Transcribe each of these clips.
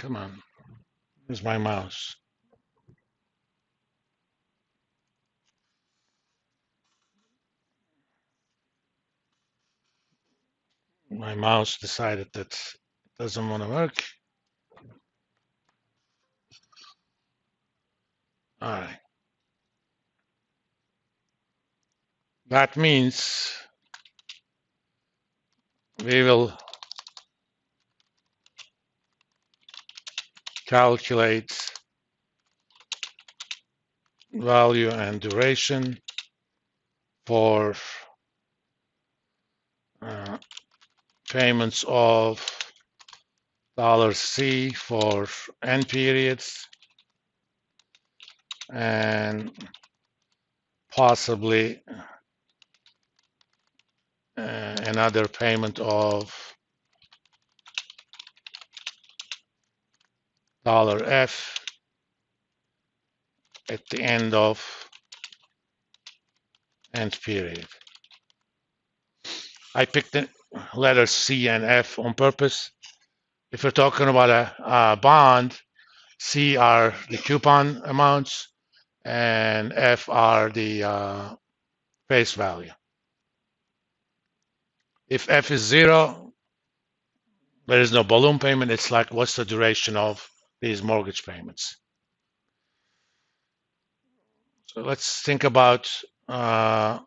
Come on. Where's my mouse? My mouse decided that it doesn't want to work. All right. That means we will calculate value and duration for payments of $C for n periods and possibly another payment of $F at the end of end period. I picked the letters C and F on purpose. If you're talking about a bond, C are the coupon amounts and F are the face value. If F is 0, there is no balloon payment. It's like, what's the duration of these mortgage payments? So let's think about, I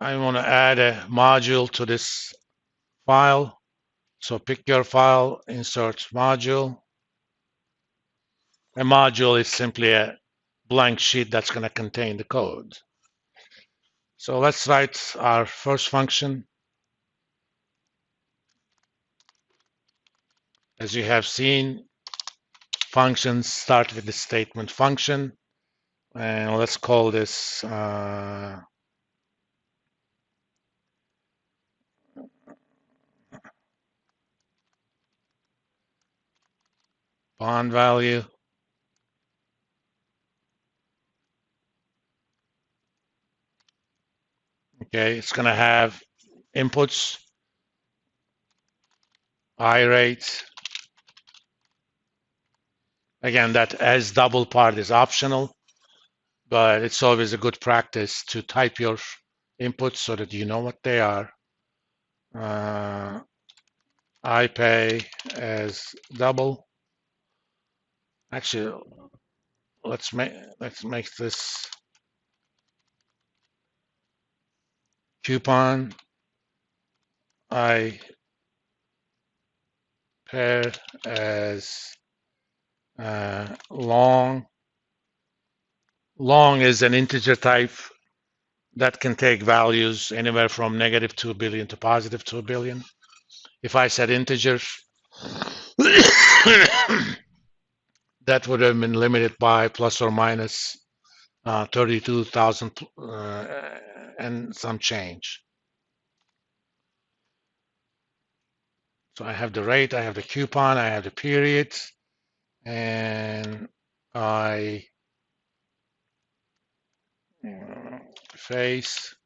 want to add a module to this file. So pick your file, insert module. A module is simply a blank sheet that's going to contain the code. So let's write our first function. As you have seen, functions start with the statement function. And let's call this bond value. Okay, it's going to have inputs, I rate. Again, that as double part is optional, but it's always a good practice to type your inputs so that you know what they are. I pay as double. Actually, let's make this coupon. I pair as long. Long is an integer type that can take values anywhere from -2 billion to +2 billion. If I said integer, that would have been limited by plus or minus 32,000 and some change. So I have the rate, I have the coupon, I have the period, and I face.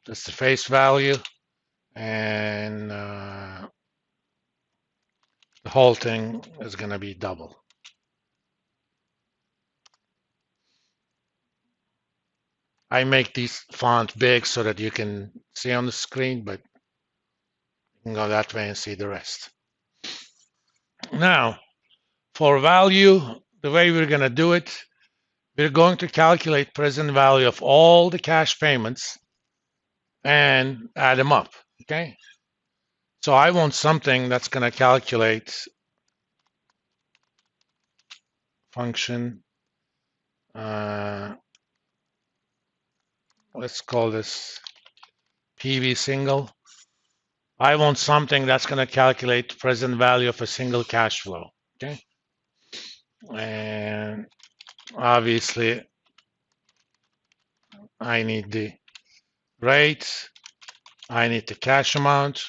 That's the face value, and the whole thing is going to be double. I make these font big so that you can see on the screen, but you can go that way and see the rest. Now, for value, the way we're going to do it, we're going to calculate present value of all the cash payments and add them up, okay? So I want something that's going to calculate function. Let's call this PV single. I want something that's going to calculate present value of a single cash flow, okay? And obviously, I need the rate, I need the cash amount,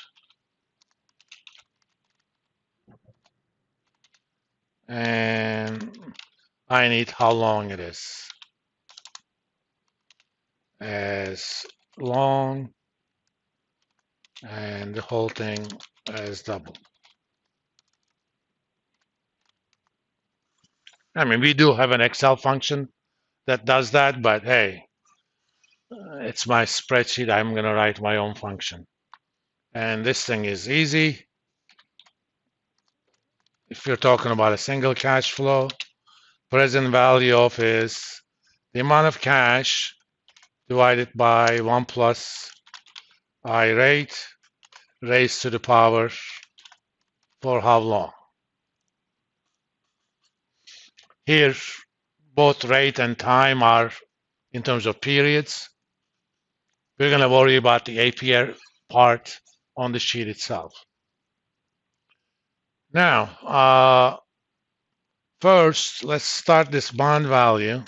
and I need how long it is. as long and the whole thing as double. I mean, we do have an Excel function that does that, but hey, it's my spreadsheet. I'm going to write my own function. And this thing is easy. If you're talking about a single cash flow, present value of is the amount of cash divided by 1 plus I rate raised to the power for how long. Here, both rate and time are in terms of periods. We're going to worry about the APR part on the sheet itself. Now, first, let's start this bond value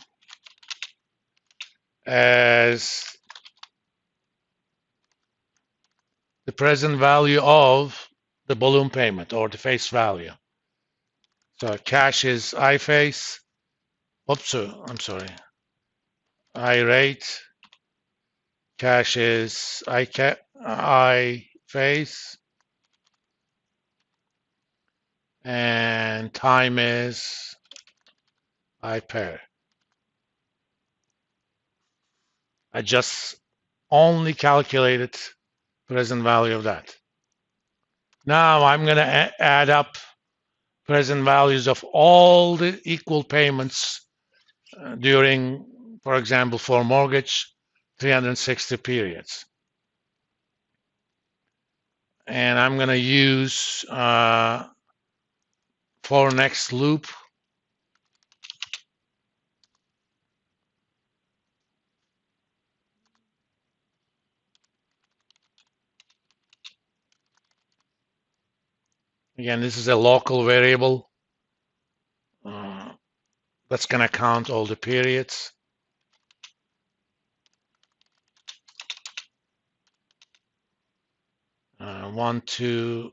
as the present value of the balloon payment or the face value. So cash is I face. Oops, I'm sorry. I rate. Cash is I face. And time is I pair. I just only calculated present value of that. Now I'm going to add up present values of all the equal payments during, for example, for mortgage, 360 periods. And I'm going to use for next loop. Again, this is a local variable that's going to count all the periods. One, two.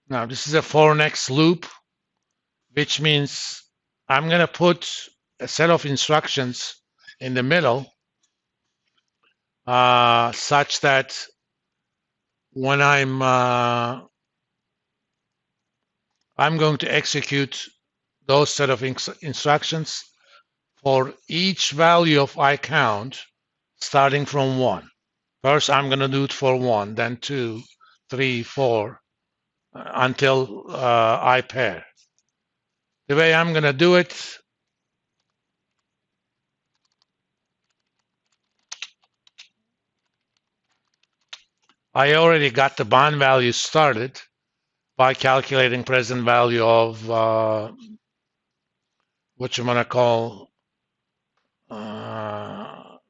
Now, this is a for next loop, which means I'm going to put a set of instructions in the middle such that when I'm going to execute those set of instructions for each value of I count starting from 1. First, I'm going to do it for 1, then 2, 3, 4, until I pair. The way I'm going to do it, I already got the bond value started by calculating present value of what you want to call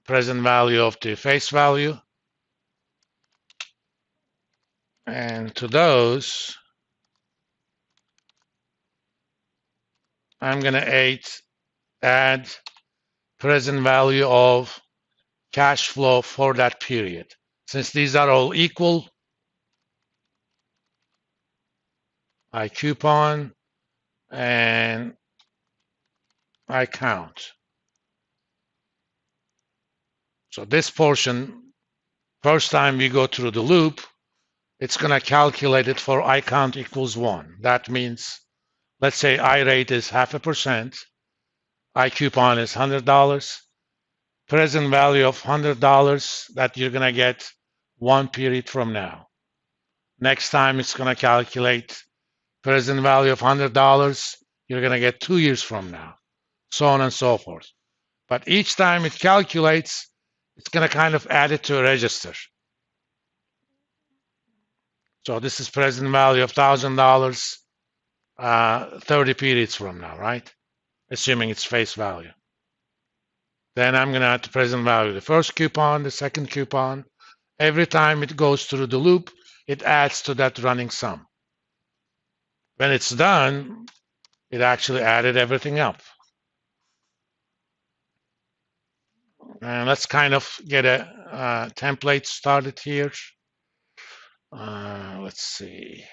present value of the face value. And to those, I'm going to add present value of cash flow for that period. Since these are all equal, I coupon and I count. So this portion, first time we go through the loop, it's going to calculate it for I count equals 1. That means, let's say I rate is 0.5%, I coupon is $100, present value of $100 that you're going to get 1 period from now. Next time it's going to calculate present value of $100, you're going to get 2 years from now, so on and so forth. But each time it calculates, it's going to kind of add it to a register. So this is present value of $1,000, 30 periods from now, right? Assuming it's face value. Then I'm going to add the present value, the first coupon, the second coupon. Every time it goes through the loop, it adds to that running sum. When it's done, it actually added everything up. And let's kind of get a template started here. Let's see.